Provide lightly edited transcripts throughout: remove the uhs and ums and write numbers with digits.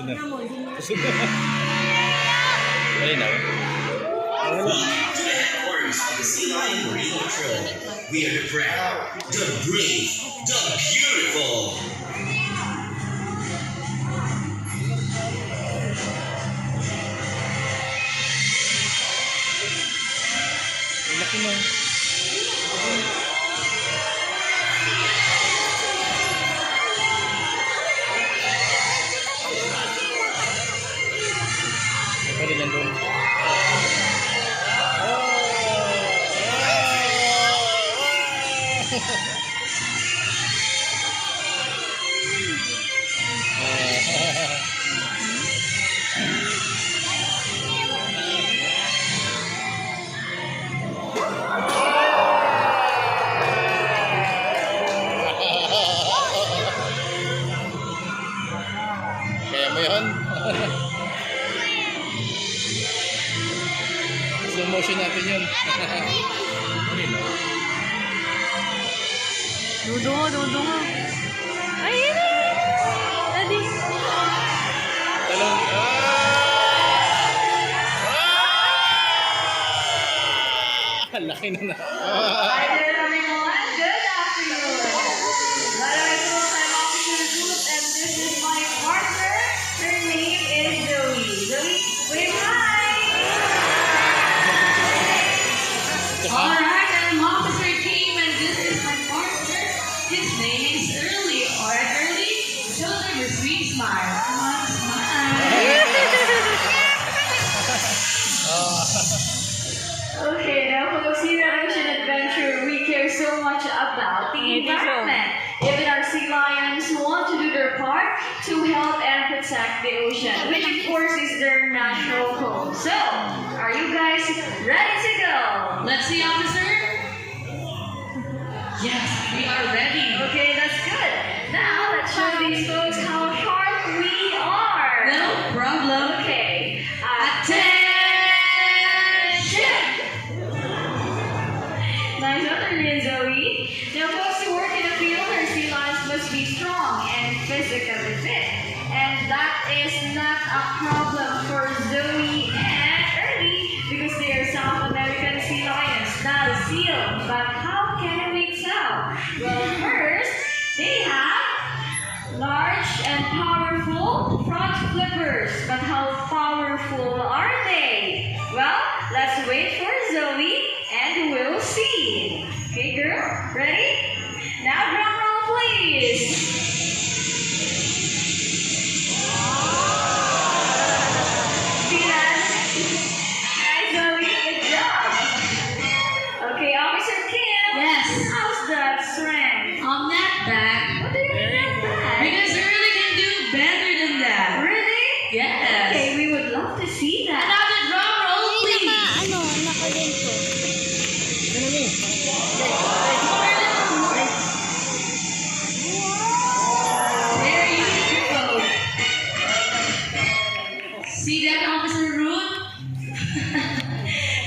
na. Ayun na. To the headquarters of the Sea Lion Marine Patrol. We are the proud, the brave, the beautiful. Laki mo. Pwede yan doon. Kaya mo yun? Slow motion natin yun. Dudo. Ayun na! Daddy! Talong. Laki na na. Hi there, everyone. Good afternoon. By the way, po, I'm Officer Ruth, and this is my partner. Her name is Zoe. Zoe, wave hi. All right, I'm Officer Kim, and this is my partner. His name is Early. All right, Early, show them your sweet smile. Come on, smile. Okay, now for the Sea Ocean Adventure, we care so much about the environment. Even our sea lions want to do their part to help and protect the ocean, which of course is their natural home. So, are you guys ready to go? Let's see, officer. Yes, we are ready. Okay, that's good. Now, let's show these folks how sharp we are. No problem. Okay. Attention! Nice afternoon, Zoe. Now, folks, to work in the field, our sea lions must be strong and physically fit. And that is not a problem for Zoe and Ernie because they are South American sea lions, not a seal. But how can we tell? Well, first, they have large and powerful front flippers. But how powerful are they? Well, let's wait for Zoe and we'll see. Okay, girl, ready? Now, drum roll, please. See that? Nice, Zoe, good job. Okay, Officer Kim. Yes. How's that strength? I'm not bad. What do you mean not bad? Because you really can do better than that. Really? Yes. Okay, we would love to see that. Another drum roll, please. Nakakulento. There you go. See that, Officer Ruth?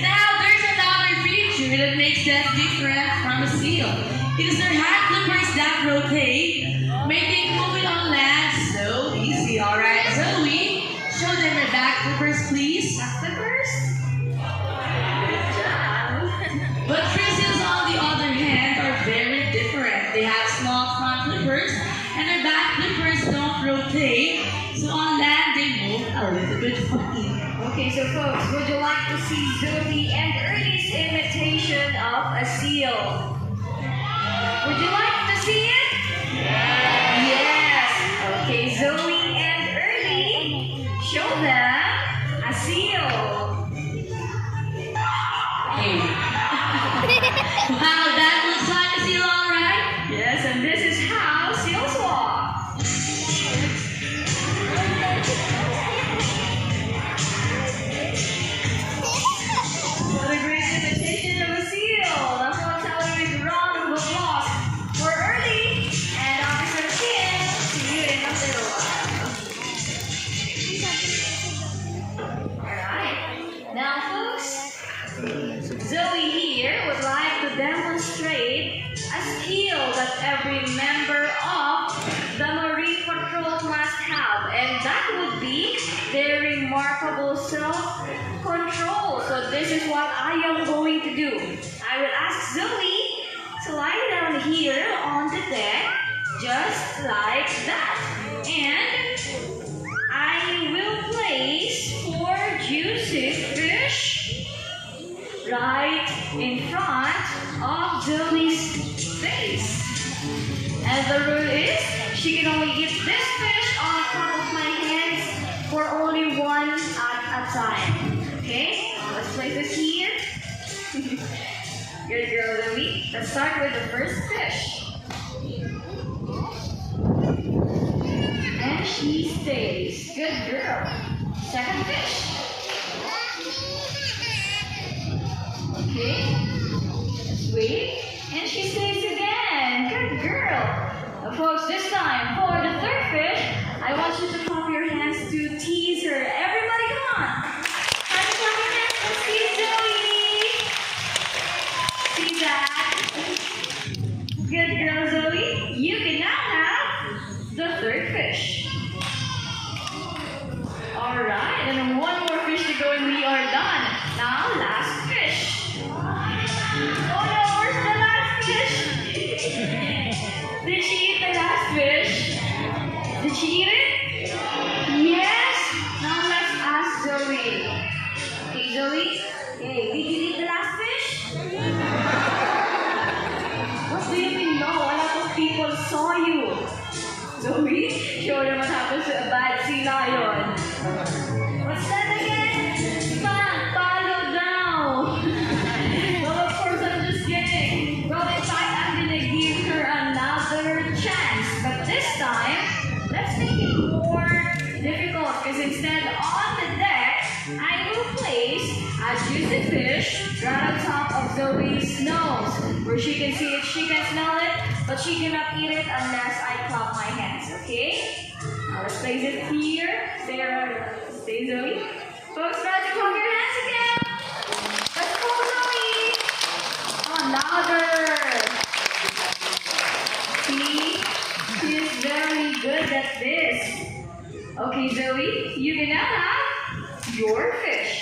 Now, there's another feature that makes them different from a seal. Because their hand flippers that rotate, making moving on land so easy. Alright, Zoe, show them your back flippers, please. Back flippers? But Tristan's, on the other hand, are very different. They have small front flippers, and their back flippers don't rotate, so on land they move a little bit funny. Okay, so folks, would you like to see Zoe and Ernie's imitation of a seal? Would you like to see it? Yes. Okay, Zoe and Ernie, show them a seal. Hey. Wow, that looks like a seal, alright? Yes, and this is how seals walk. What a great imitation of a seal. That's what I'm telling you, with a round of applause for Ernie and Officer Kim. See you in a little while. Alright. Now, folks, Zoe here would like to demonstrate a skill that every member of the Marine Patrol must have, and that would be this is what I am going to do. I will ask Zoe to lie down here on the deck, just like that. And I will place 4 juicy fish right in front of Zoe's face. And the rule is, she can only eat this fish on top of my hands for only one at a time. Okay? Let's place this here. Good girl, Zoe. Let's start with the first fish. And she stays. Good girl. Second fish. Okay. Let's wait. And she stays again. Good girl. Now, folks, this time for the third fish, I want you to clap your hands to tease her. Everybody, come on. Try to clap your hands to tease Zoe. See that? Good girl, Zoe. You can now have the third fish. Alright, and one more fish to go and we are done. Now, last fish. Oh no, where's the last fish? Did she eat the last fish? Did she eat it? Yes? Now let's ask Zoe. Okay, Zoe. Hey, did you eat the last fish? What do you mean no? A lot of people saw you. Zoe, show them what happens to a bad sea lion. What's that again? Follow down. Well, of course, I'm just kidding. Well, in fact, I'm gonna give her another chance. But this time, let's make it more difficult. Because instead, on the deck, I will place a juicy fish right on top of Zoe's nose. Where she can see it, she can smell it, but she cannot eat it unless I clap my hands, okay? Now let's place it here. Stay Zoe. Folks, try to clap your hands again. Let's go, Zoe. Another. See? She is very good at this. Okay, Zoe, you can now have your fish.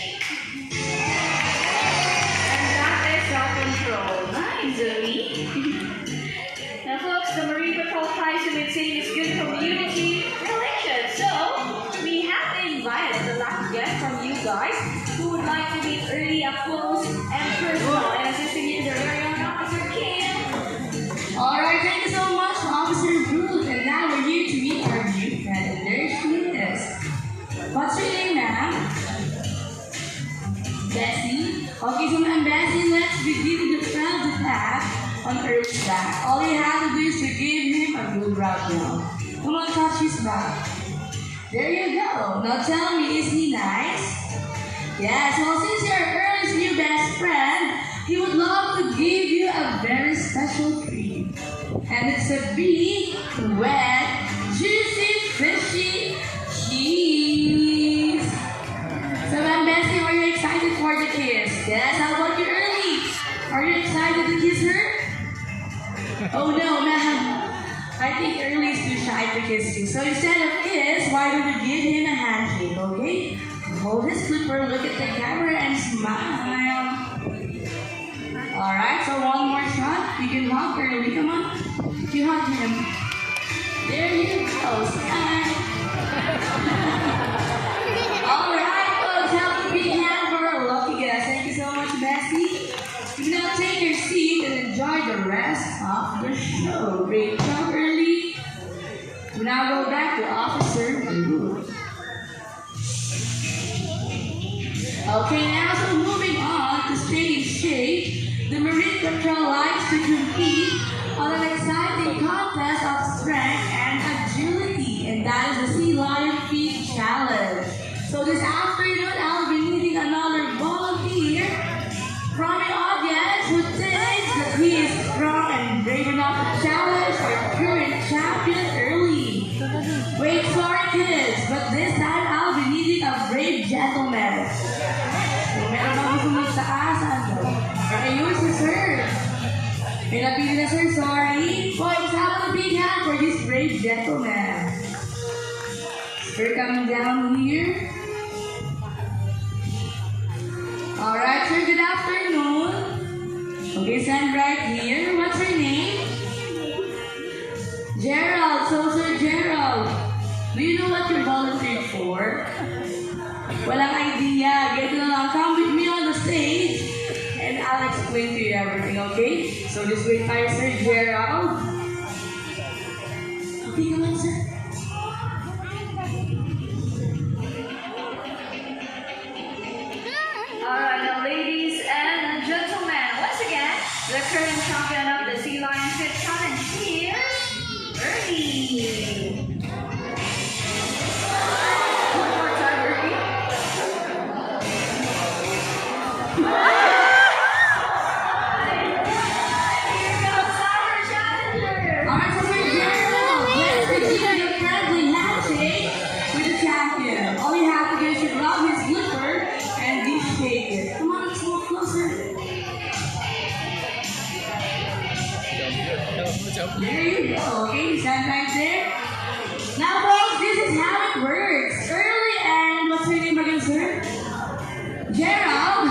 And that is self-control. Nice, Zoe. Now, folks, the Marine Patrol tries to maintain its good community relations. So, we have invited the last guest from you guys who would like to meet early, up close, and personal. And assisting you is our very own Officer Kim. Alright, thank you so much, Officer Ruth. And now we're here to meet our new friend. And there she is. What's your name, ma'am? Bessie? Okay, so ma'am Bessie, let's begin the friendly path on Earth's back. All you have to do is to give him a good rub now. Come on, touch his back. There you go. Now tell me, is he nice? Yes, well, since you're Earth's new best friend, he would love to give you a very special treat. And it's a big, wet, juicy, fishy cheese. So, Ma'am Bessie, are you excited for the kiss? Yes, how about you, Early? Are you excited to kiss her? Oh no, ma'am. I think Early is too shy to kiss you. So instead of kiss, why don't you give him a handshake, okay? Hold his clipper, look at the camera, and smile. Alright, so one more shot. You can hug Early, come on. You hug him. There you go, smile. Alright, folks, have a big hand for our lucky guest. Thank you so much, Bessie. You can now take your seat and enjoy the rest of the show. Great job, Early. We now go back to Officer Ruth. Okay, now so moving on to stay in shape, the Marine Patrol likes to compete on an exciting contest of strength and agility, and that is the Sea Lion Feet Challenge. So this afternoon, I'll be needing another volunteer from the audience who thinks that he is strong and brave enough to challenge our current champion Early. Wait, sorry kids, but this time I'll be needing a brave gentleman. So meron ako sumit sa asan. Ayun si sir. May napili na sir, sorry. Boys, have a big hand for this brave gentleman. Sir, coming down here. Alright, sir, afternoon. Okay, stand right here. What's her name? Gerald. So, Sir Gerald, do you know what you're volunteered for? Walang idea. Get na lang. Come with me on the stage and I'll explain to you everything, okay? So just wait tayo, Sir Gerald. Okay, come on, sir. Alright, now ladies and gentlemen, once again, the current champion of the Sea Lion Fit Challenge is Ernie. One more time, Ernie. Here comes our challenger. Alright, so Sir Gerald, let's begin your friendly handshake with the champion. All you have to do is to grab his slipper and be shaken. Come on, let's move closer. There you go, okay? Stand right there. Now, folks, this is how it works. Early and what's your name again, sir? Gerald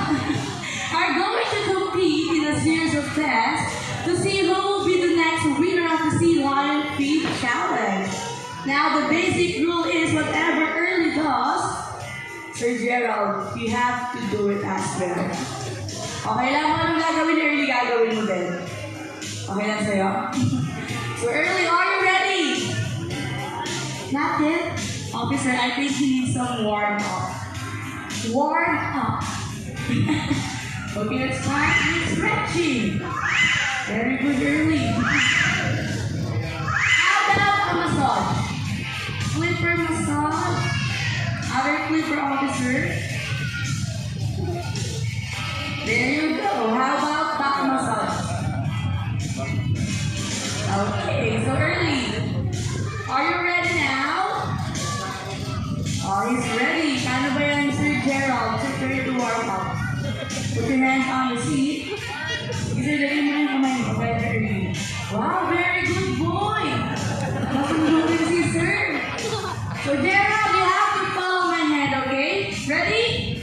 are going to compete in a series of tests to see who will be the next winner of the Sea Lion Feed Challenge. Now, the basic rule is whatever Early does, Sir Gerald, you have to do it as well. Okay lang mo anong gagawin, Early gagawin mo din. Okay lang sa'yo? So Early, are you ready? Not yet? Okay, sir, I think you need some warm up. Warm up. Okay, let's start with stretching. Very good, Early. How about a massage? Clipper massage. Other clipper officer. There you go. How about back massage? Okay, so Early. Are you ready now? Oh, he's ready. Paano ba yan, Sir Gerald? Prepare to warm up. Put your hands on the seat. Sige, sir, dali mo yung kamay mo. Okay, Early. Wow, very good boy. Masundugin si Sir. So Gerald, you have to follow my hand, okay? Ready?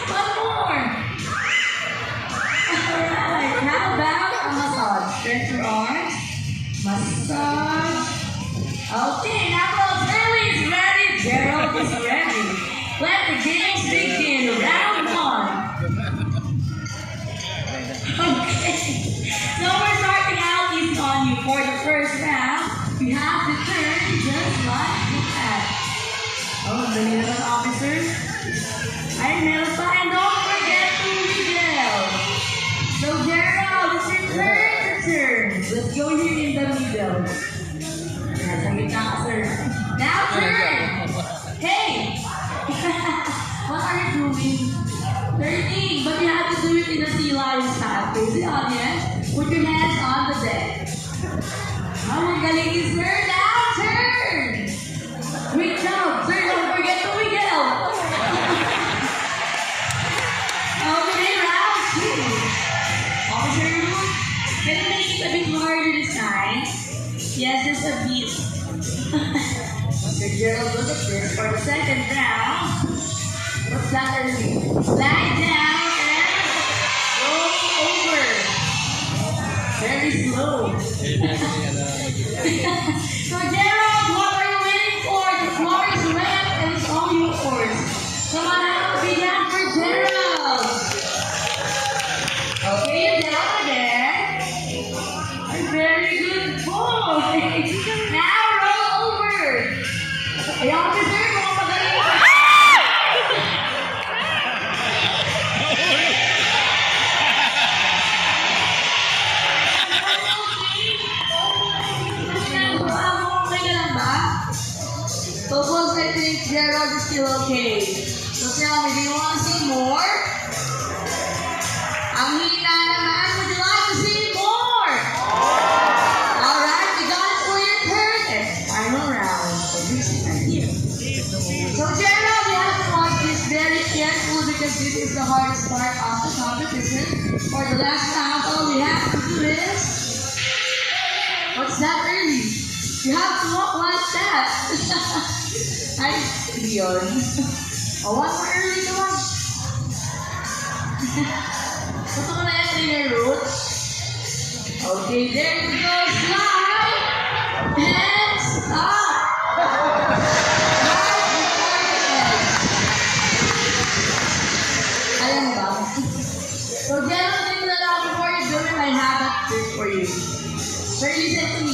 One more. Alright, how about a massage? Stretch your arms. Massage. Okay, now folks, Early is ready. Gerald is ready. Let the games begin. Round one. Okay. So we're starting out easy on you. For the first round, you have to turn just like that. Oh, the little officer. I never find. Don't forget to wiggle. So Gerald, it's your turn to turn. Let's go here in the middle. Nasa gitna ka, sir. Now turn. Hey. What are you doing? Turning, but you have to do it in a Sea Lion style. Okay, the audience, put your hands on the deck. Oh, ang galing ni sir. Now turn. Great job. Sir, don't forget to wiggle. Okay, round two. Officer, can you make it a bit harder this time? Yes, just a bit. Sir Gerald, look at this. For the second round, what's that, Early? Lie down and roll over. Very slow. So Gerald, what are you waiting for? The floor is wet and it's all yours. Come on out, big hand for Gerald. Okay, you're down again. A very good boy. Now roll over. Hey, officer, mga magaling. So folks, I think Gerald is still okay. So tell me, do you want to see more? Ang hina naman, would you like to see more? Alright, you got it for your turn. And final round. So this is right here. So Gerald, you have to watch this very carefully because this is the hardest part of the competition. For the last round, all we have to do is... What's that, Early? You have to walk like that. Ay, yun. Oh, one more Early, come on. Gusto ko na yan, Trainer Roots. Okay, there you go. Slide. And stop. Ayan ba? So, general thing na lang before you do it, I have a trick for you. Sir, listen to me.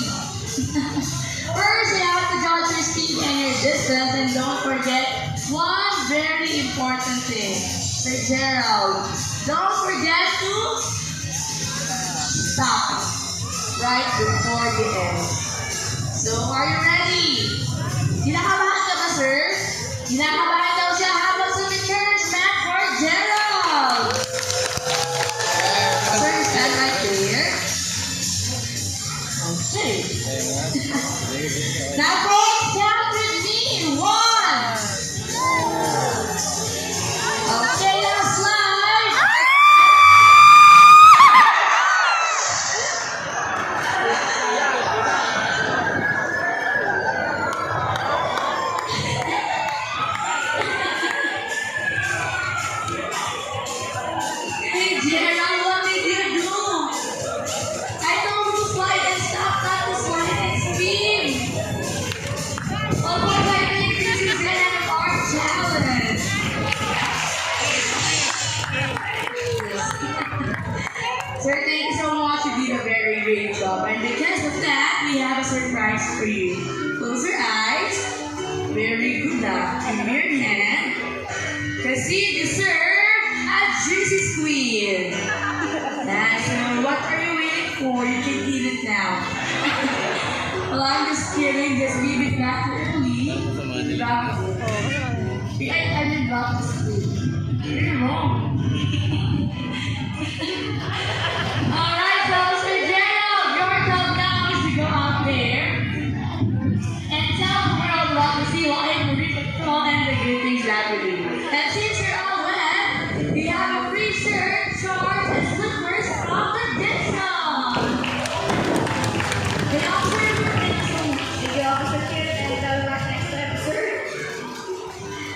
First, you have to judge your speed and your distance, and don't forget one very important thing. Sir Gerald, don't forget to stop right before the end. So, are you ready? Kinakabahan ka ba, sir? Kinakabahan daw siya habang sumiturns mat for Gerald. Sir, stand right there. Okay. Now, folks, count with me. 1. Okay, now slide. Hey, Gerald, what did you do? I told you to slide and stop, not to slide and spin. Oh boy, I think this is an art challenge. Sir, thank you so much. You did a very great job. And because of that, we have a surprise for you. Close your eyes. Very good luck. Give me your hand. Because you deserve a juicy squid. That's what are you waiting for? You can eat it now. Well, I'm just kidding. Just leave it back early. Drop it. I didn't drop the squid. You're wrong. Alright, so Sir Gerald, your job now is to go out there and tell the world about the sea lion, the river patrol, and the good things that we do. And since you're all wet, you have a free shirt, shorts, and slippers from the discount. They also Thank you, Officer Kid, and I'll be back next episode.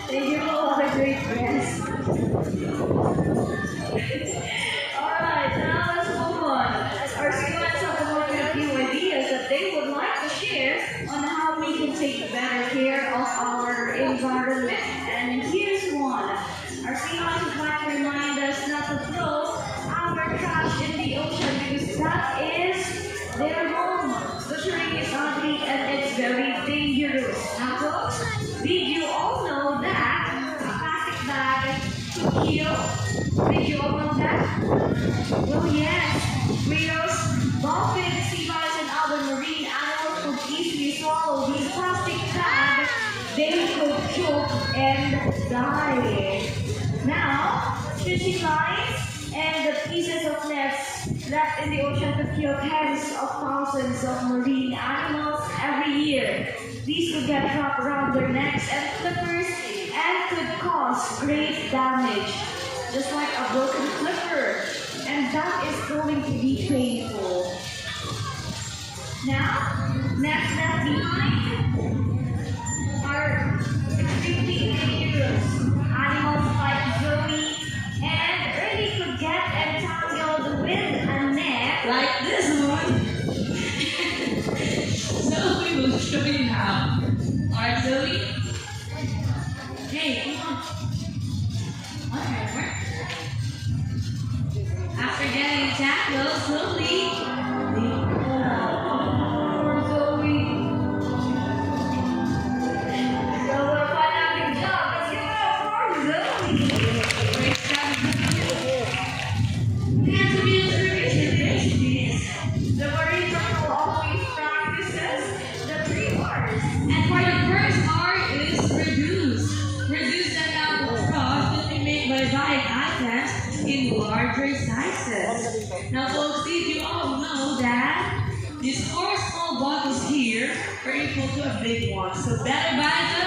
Thank you for all the great guests. Alright, now let's move on. Our students have working a few ideas that they would like to share on how we can take better care of our environment. And here's one. Our students would like to remind us not to throw our trash in the ocean because that is their home. Butchering is ugly and it's very dangerous. Now, folks, did you all know that a plastic bag could kill? Did you all know that? Well, yes. Whales, dolphins, sea lions, and other marine animals could easily swallow these plastic bags. They could choke and die. Now, fishing lines and the pieces of nets left in the ocean could kill tens of thousands of marine animals every year. These could get trapped around their necks and flippers and could cause great damage, just like a broken flipper. And that is going to be painful. Now, nets left behind are extremely dangerous. Animals like Zoe and Ernie could get entangled with a net like this one. So we will show you how. Alright, Zoe? Hey, come on. Alright, after getting tackled, slowly. Poor Zoe. So we're fine having job. Let's give it up for Zoe. Great job. Hands will be The Marine Patrol always practices the 3 R's. And for the first R is reduce. Reduce the amount of trash that we make by buying items in larger sizes. Now folks, did you all know that these 4 small bottles here are equal to a big one? So better buy the